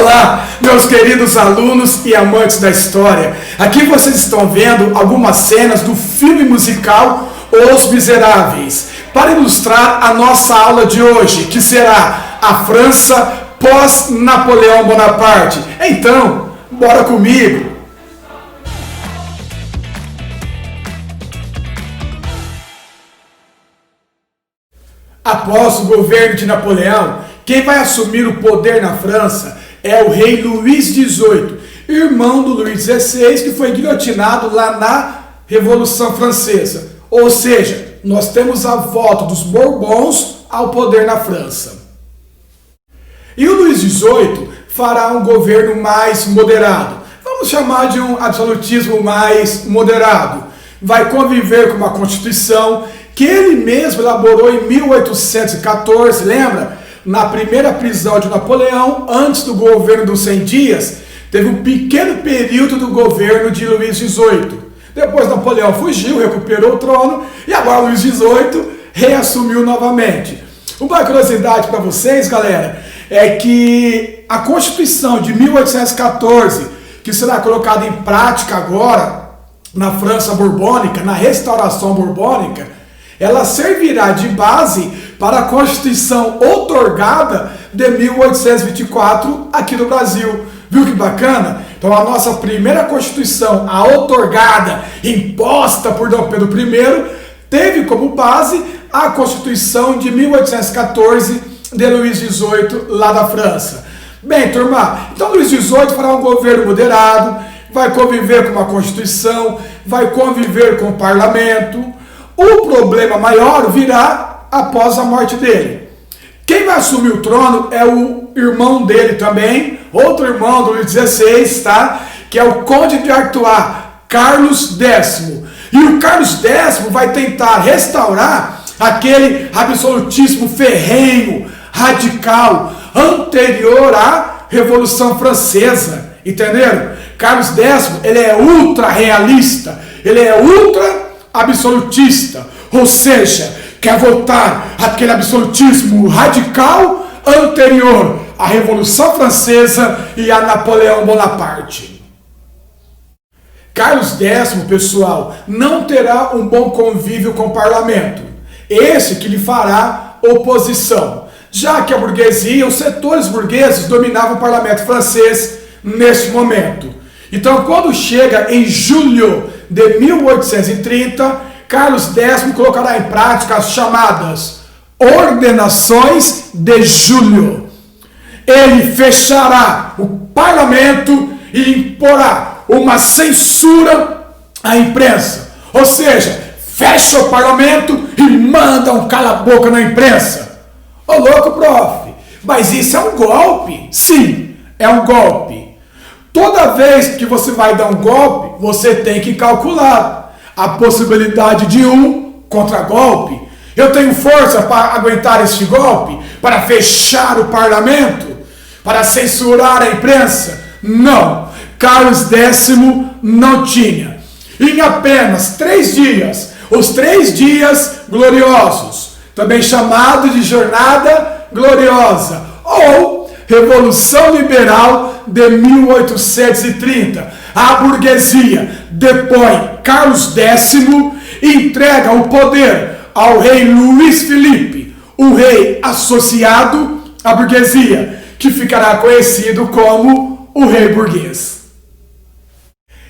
Olá, meus queridos alunos e amantes da história. Aqui vocês estão vendo algumas cenas do filme musical Os Miseráveis, para ilustrar a nossa aula de hoje, que será a França pós-Napoleão Bonaparte. Então, bora comigo! Após o governo de Napoleão, quem vai assumir o poder na França é o rei Luís XVIII, irmão do Luís XVI, que foi guilhotinado lá na Revolução Francesa. Ou seja, nós temos a volta dos Bourbons ao poder na França. E o Luís XVIII fará um governo mais moderado. Vamos chamar de um absolutismo mais moderado. Vai conviver com uma Constituição que ele mesmo elaborou em 1814, lembra? Na primeira prisão de Napoleão, antes do governo dos 100 dias, teve um pequeno período do governo de Luís XVIII. Depois Napoleão fugiu, recuperou o trono e agora Luís XVIII reassumiu novamente. Uma curiosidade para vocês, galera, é que a Constituição de 1814, que será colocada em prática agora na França borbônica, na restauração borbônica, ela servirá de base para a Constituição outorgada de 1824 aqui no Brasil. Viu que bacana? Então a nossa primeira Constituição, a outorgada, imposta por Dom Pedro I, teve como base a Constituição de 1814 de Luís XVIII lá da França. Bem, turma, então Luís XVIII fará um governo moderado, vai conviver com uma Constituição, vai conviver com o parlamento. O problema maior virá após a morte dele. Quem vai assumir o trono é o irmão dele também, outro irmão do Luís XVI, tá? Que é o Conde de Artois, Carlos X. E o Carlos X vai tentar restaurar aquele absolutismo ferrenho, radical, anterior à Revolução Francesa, entenderam? Carlos X, ele é ultra realista, ele é ultra absolutista, ou seja, quer voltar àquele absolutismo radical anterior à Revolução Francesa e a Napoleão Bonaparte. Carlos X, pessoal, não terá um bom convívio com o parlamento, esse que lhe fará oposição, já que a burguesia, os setores burgueses dominavam o parlamento francês neste momento. Então, quando chega em julho de 1830, Carlos X colocará em prática as chamadas Ordenações de Julho. Ele fechará o parlamento e imporá uma censura à imprensa. Ou seja, fecha o parlamento e manda um cala-boca na imprensa. Ô louco, prof, mas isso é um golpe? Sim, é um golpe. Toda vez que você vai dar um golpe, você tem que calcular a possibilidade de um contragolpe. Eu tenho força para aguentar este golpe? Para fechar o parlamento? Para censurar a imprensa? Não. Carlos X não tinha. Em apenas 3 dias, os 3 dias gloriosos, também chamado de Jornada Gloriosa, ou Revolução Liberal de 1830. A burguesia depõe Carlos X e entrega o poder ao rei Luís Felipe, o rei associado à burguesia, que ficará conhecido como o rei burguês.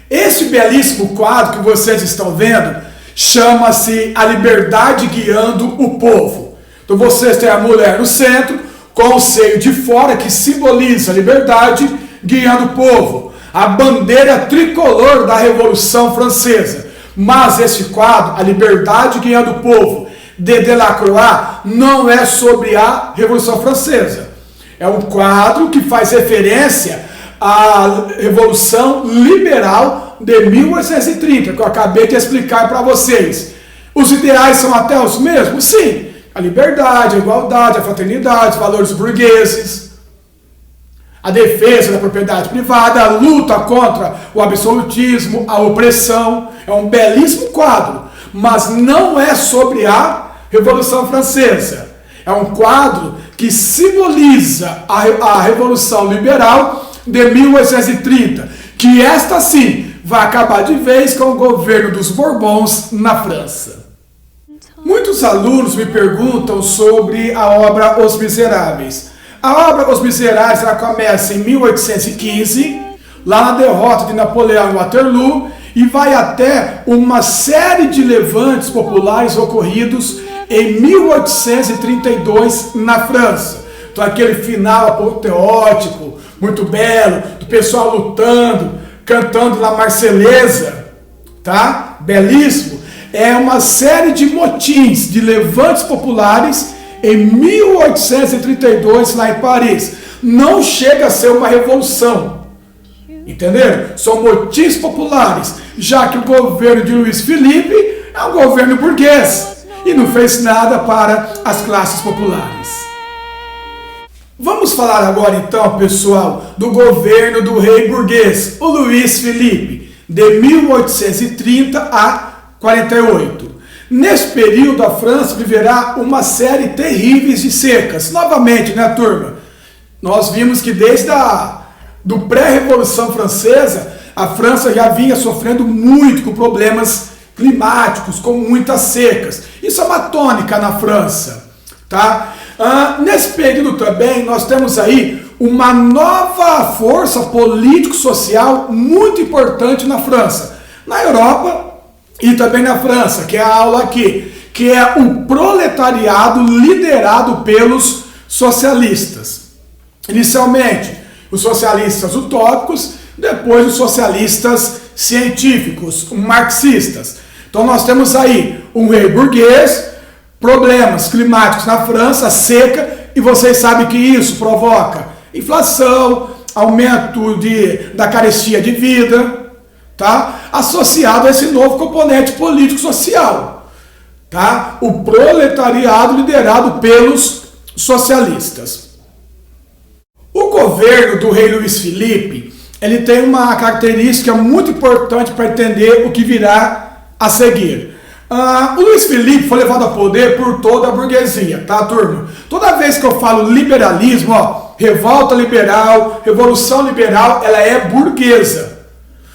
Esse belíssimo quadro que vocês estão vendo chama-se A Liberdade Guiando o Povo. Então vocês têm a mulher no centro, com o seio de fora, que simboliza a liberdade, guiando o povo. A bandeira tricolor da Revolução Francesa. Mas esse quadro, A Liberdade Guiando o Povo, de Delacroix, não é sobre a Revolução Francesa. É um quadro que faz referência à Revolução Liberal de 1830, que eu acabei de explicar para vocês. Os ideais são até os mesmos? Sim. A liberdade, a igualdade, a fraternidade, os valores burgueses, a defesa da propriedade privada, a luta contra o absolutismo, a opressão. É um belíssimo quadro, mas não é sobre a Revolução Francesa. É um quadro que simboliza a Revolução Liberal de 1830, que esta sim vai acabar de vez com o governo dos Bourbons na França. Muitos alunos me perguntam sobre a obra Os Miseráveis. A obra Os Miseráveis ela começa em 1815, lá na derrota de Napoleão em Waterloo, e vai até uma série de levantes populares ocorridos em 1832 na França. Então aquele final apoteótico, muito belo, do pessoal lutando, cantando La Marselhesa, tá? Belíssimo. É uma série de motins, de levantes populares em 1832 lá em Paris. Não chega a ser uma revolução. Entenderam? São motins populares, já que o governo de Luiz Felipe é um governo burguês e não fez nada para as classes populares. Vamos falar agora então, pessoal, do governo do rei burguês, o Luiz Felipe, de 1830 a 48. Nesse período, a França viverá uma série terrível de secas. Novamente, né, turma? Nós vimos que desde do pré-revolução francesa, a França já vinha sofrendo muito com problemas climáticos, com muitas secas. Isso é uma tônica na França, tá? Nesse período também nós temos aí uma nova força político-social muito importante na França, na Europa e também na França, que é a aula aqui, que é o proletariado liderado pelos socialistas. Inicialmente, os socialistas utópicos, depois os socialistas científicos, marxistas. Então nós temos aí um rei burguês, problemas climáticos na França, seca, e vocês sabem que isso provoca inflação, aumento da carestia de vida, tá? Associado a esse novo componente político-social, tá? O proletariado liderado pelos socialistas. O governo do rei Luiz Felipe, ele tem uma característica muito importante para entender o que virá a seguir. O Luiz Felipe foi levado ao poder por toda a burguesia, tá, turma? Toda vez que eu falo liberalismo, ó, revolta liberal, revolução liberal, ela é burguesa.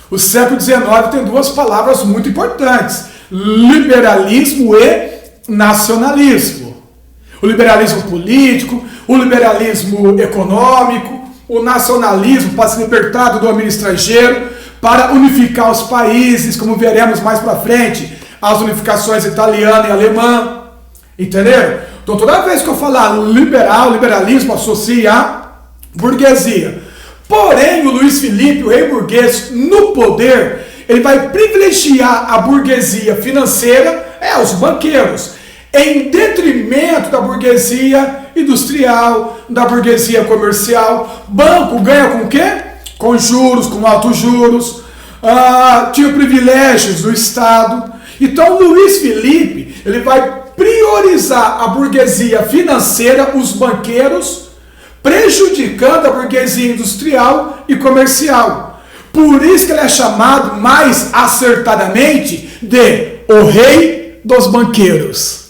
O século XIX tem duas palavras muito importantes: liberalismo e nacionalismo. O liberalismo político, o liberalismo econômico, o nacionalismo para se libertar do domínio estrangeiro, para unificar os países, como veremos mais para frente, as unificações italiana e alemã, entenderam? Então toda vez que eu falar liberalismo associa a burguesia. Porém, o Luiz Felipe, o rei burguês, no poder, ele vai privilegiar a burguesia financeira, os banqueiros, em detrimento da burguesia industrial, da burguesia comercial. Banco ganha com o quê? Com juros, com altos juros, tinha privilégios do Estado. Então Luiz Felipe, ele vai priorizar a burguesia financeira, os banqueiros, prejudicando a burguesia industrial e comercial. Por isso que ele é chamado mais acertadamente de o rei dos banqueiros.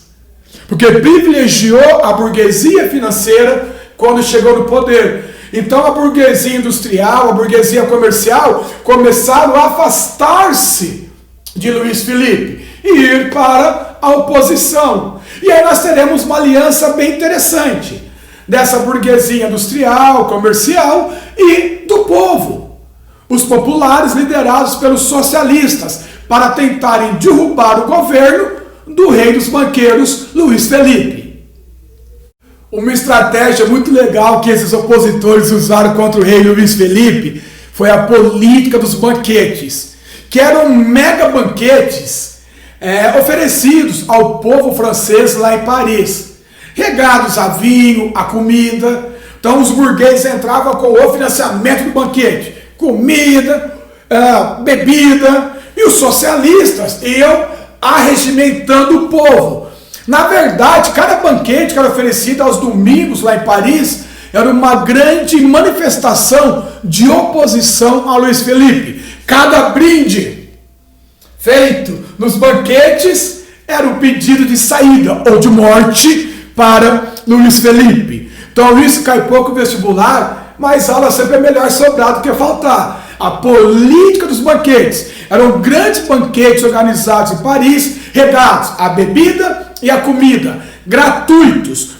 Porque privilegiou a burguesia financeira quando chegou no poder. Então a burguesia industrial, a burguesia comercial começaram a afastar-se de Luiz Felipe e ir para a oposição. E aí nós teremos uma aliança bem interessante dessa burguesia industrial, comercial e do povo. Os populares liderados pelos socialistas para tentarem derrubar o governo do rei dos banqueiros, Luiz Felipe. Uma estratégia muito legal que esses opositores usaram contra o rei Luiz Felipe foi a política dos banquetes, que eram mega banquetes oferecidos ao povo francês lá em Paris, regados a vinho, a comida. Então os burgueses entravam com o financiamento do banquete, comida, bebida, e os socialistas iam arregimentando o povo. Na verdade, cada banquete que era oferecido aos domingos lá em Paris era uma grande manifestação de oposição a Luiz Felipe. Cada brinde feito nos banquetes era um pedido de saída ou de morte para Luiz Felipe. Então isso cai pouco no vestibular, mas aula sempre é melhor sobrar do que faltar. A política dos banquetes. Eram grandes banquetes organizados em Paris, regados à bebida e à comida, gratuitos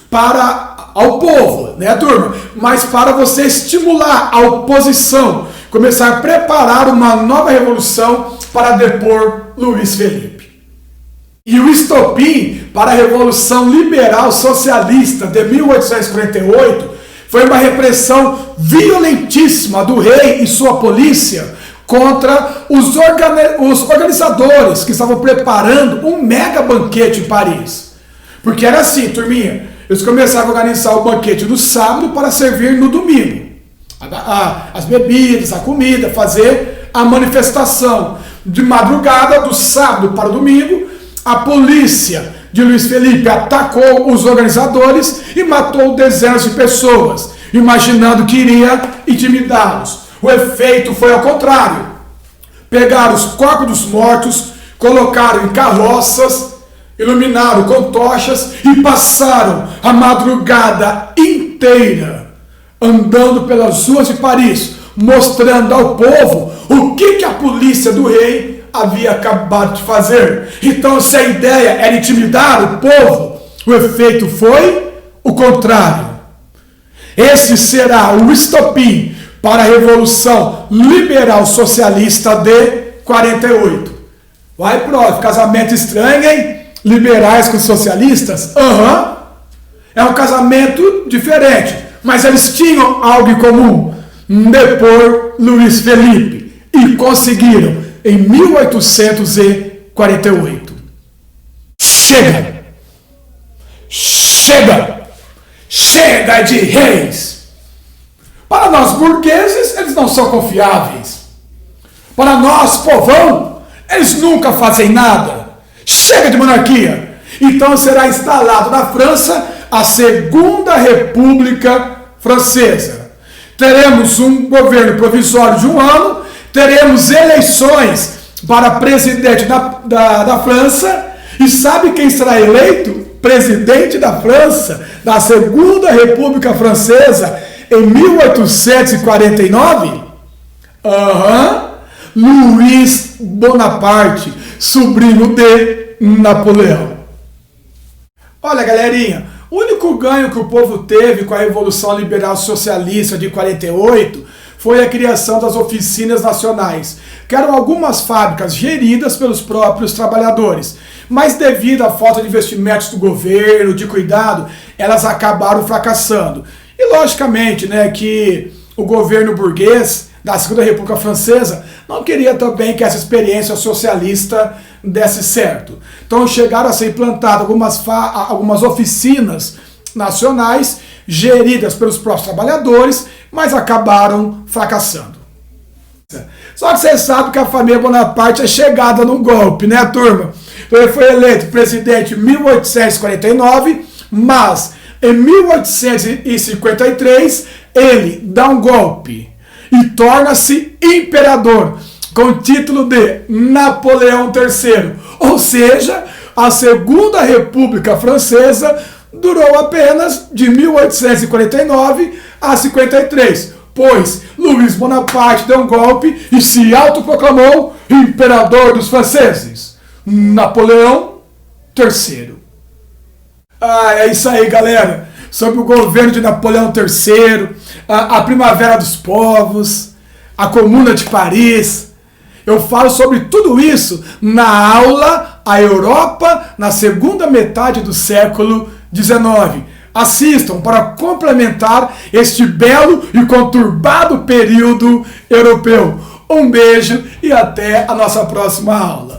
ao povo, né, turma? Mas para você estimular a oposição, começar a preparar uma nova revolução para depor Luiz Felipe. E o estopim para a Revolução Liberal Socialista de 1848 foi uma repressão violentíssima do rei e sua polícia contra os organizadores que estavam preparando um mega banquete em Paris. Porque era assim, turminha, eles começaram a organizar o banquete do sábado para servir no domingo. As bebidas, a comida, fazer a manifestação. De madrugada, do sábado para o domingo, a polícia de Luiz Felipe atacou os organizadores e matou dezenas de pessoas, imaginando que iria intimidá-los. O efeito foi ao contrário. Pegaram os corpos dos mortos, colocaram em carroças, iluminaram com tochas e passaram a madrugada inteira andando pelas ruas de Paris, mostrando ao povo o que a polícia do rei havia acabado de fazer. Então, se a ideia era intimidar o povo, o efeito foi o contrário. Esse será o estopim para a Revolução Liberal Socialista de 48. Vai, prof, casamento estranho, hein? Liberais com socialistas? É um casamento diferente, mas eles tinham algo em comum: depor Luiz Felipe, e conseguiram em 1848. Chega! Chega! Chega de reis! Para nós burgueses, eles não são confiáveis. Para nós, povão, eles nunca fazem nada. Chega de monarquia! Então será instalado na França a Segunda República Francesa. Teremos um governo provisório de um ano, teremos eleições para presidente da França, e sabe quem será eleito presidente da França, da Segunda República Francesa, em 1849? Luiz Bonaparte, sobrinho de Napoleão. Olha, galerinha, o único ganho que o povo teve com a Revolução Liberal Socialista de 48 foi a criação das oficinas nacionais, que eram algumas fábricas geridas pelos próprios trabalhadores, mas devido à falta de investimentos do governo, de cuidado, elas acabaram fracassando. E logicamente, né, que o governo burguês da Segunda República Francesa não queria também que essa experiência socialista desse certo. Então chegaram a ser implantadas algumas oficinas nacionais geridas pelos próprios trabalhadores, mas acabaram fracassando. Só que vocês sabem que a família Bonaparte é chegada num golpe, né, turma? Então ele foi eleito presidente em 1849, mas em 1853 ele dá um golpe e torna-se imperador, com o título de Napoleão III. Ou seja, a Segunda República Francesa durou apenas de 1849 a 53, pois Luiz Bonaparte deu um golpe e se autoproclamou imperador dos franceses, Napoleão III. É isso aí, galera. Sobre o governo de Napoleão III, a Primavera dos Povos, a Comuna de Paris. Eu falo sobre tudo isso na aula A Europa na segunda metade do século XIX. Assistam para complementar este belo e conturbado período europeu. Um beijo e até a nossa próxima aula.